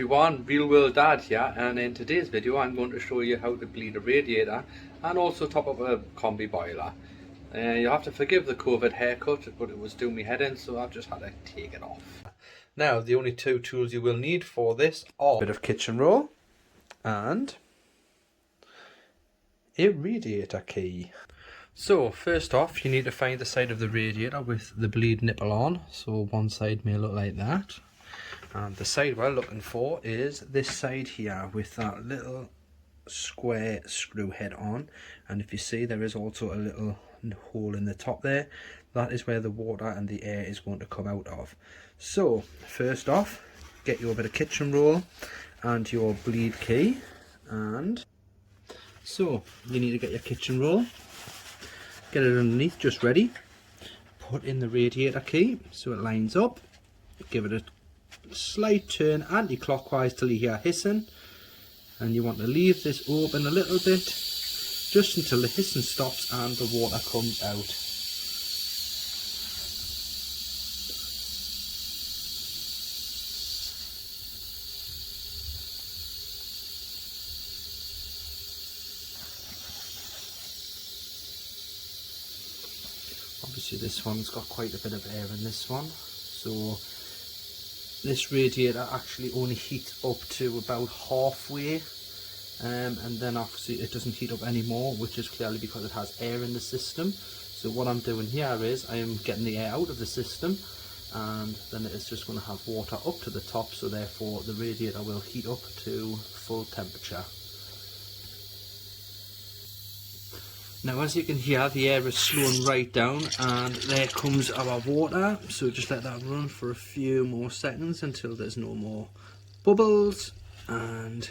everyone, Real World Dad here, and in today's video I'm going to show you how to bleed a radiator and also top up a combi boiler. You'll have to forgive the COVID haircut, but it was doing me head in, so I've just had to take it off. Now the only two tools you will need for this are a bit of kitchen roll and a radiator key. So first off, you need to find the side of the radiator with the bleed nipple on. So one side may look like that. And the side we're looking for is this side here with that little square screw head on. And if you see, there is also a little hole in the top there. That is where the water and the air is going to come out of. So first off, get your bit of kitchen roll and your bleed key. And so you need to get your kitchen roll, get it underneath just ready, put in the radiator key so it lines up, give it a slight turn anti-clockwise till you hear hissing, and you want to leave this open a little bit just until the hissing stops and the water comes out. Obviously this one's got quite a bit of air in this one, so this radiator actually only heats up to about halfway, and then obviously it doesn't heat up anymore, which is clearly because it has air in the system. So what I'm doing here is I am getting the air out of the system, and then it is just going to have water up to the top, so therefore the radiator will heat up to full temperature. Now as you can hear, the air is slowing right down and there comes our water, so just let that run for a few more seconds until there's no more bubbles, and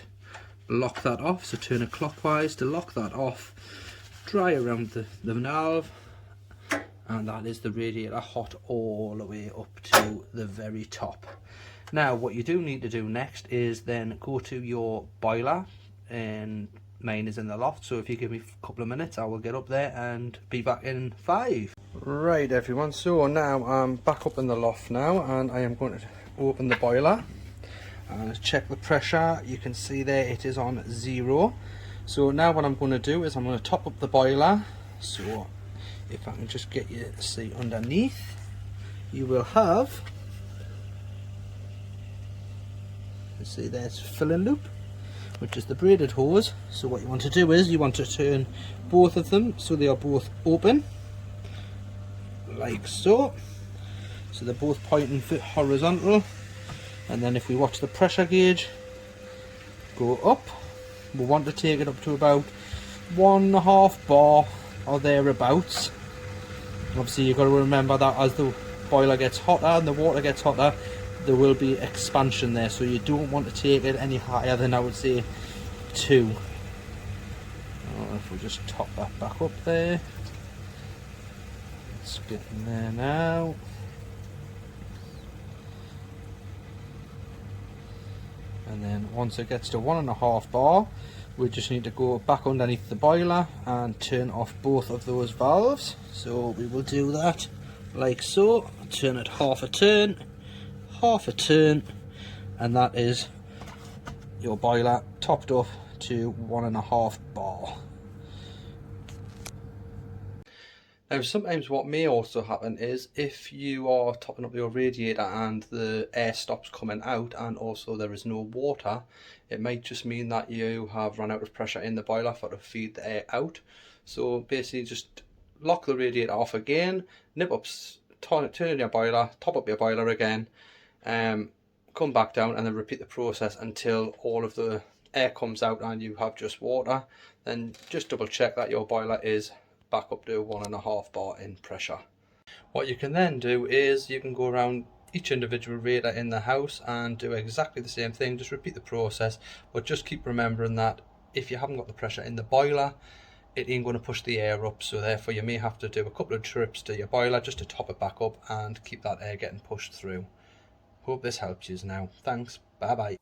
lock that off. So turn it clockwise to lock that off, dry around the valve, and that is the radiator hot all the way up to the very top. Now what you do need to do next is then go to your boiler, and mine is in the loft, so if you give me a couple of minutes I will get up there and be back in 5. Right everyone, so now I'm back up in the loft now, and I am going to open the boiler and check the pressure. You can see there it is on 0. So now what I'm going to do is I'm going to top up the boiler. So if I can just get you to see underneath, you will have, you see there's filling loop, which is the braided hose. So what you want to do is you want to turn both of them so they are both open, like so. So they're both pointing horizontal, and then if we watch the pressure gauge go up, we want to take it up to about 1.5 bar or thereabouts. Obviously you've got to remember that as the boiler gets hotter and the water gets hotter, there will be expansion there, so you don't want to take it any higher than, I would say, 2. If we just top that back up there, let's get in there now. And then once it gets to 1.5 bar, we just need to go back underneath the boiler and turn off both of those valves. So we will do that like so, turn it half a turn, and that is your boiler topped up to 1.5 bar. Now sometimes what may also happen is if you are topping up your radiator and the air stops coming out and also there is no water, it might just mean that you have run out of pressure in the boiler for to feed the air out. So basically just lock the radiator off again, nip up, turn in your boiler, top up your boiler again, come back down, and then repeat the process until all of the air comes out and you have just water. Then just double check that your boiler is back up to 1.5 bar in pressure. What you can then do is you can go around each individual radiator in the house and do exactly the same thing, just repeat the process, but just keep remembering that if you haven't got the pressure in the boiler, it ain't going to push the air up, so therefore you may have to do a couple of trips to your boiler just to top it back up and keep that air getting pushed through. Hope this helps you now. Thanks, bye bye.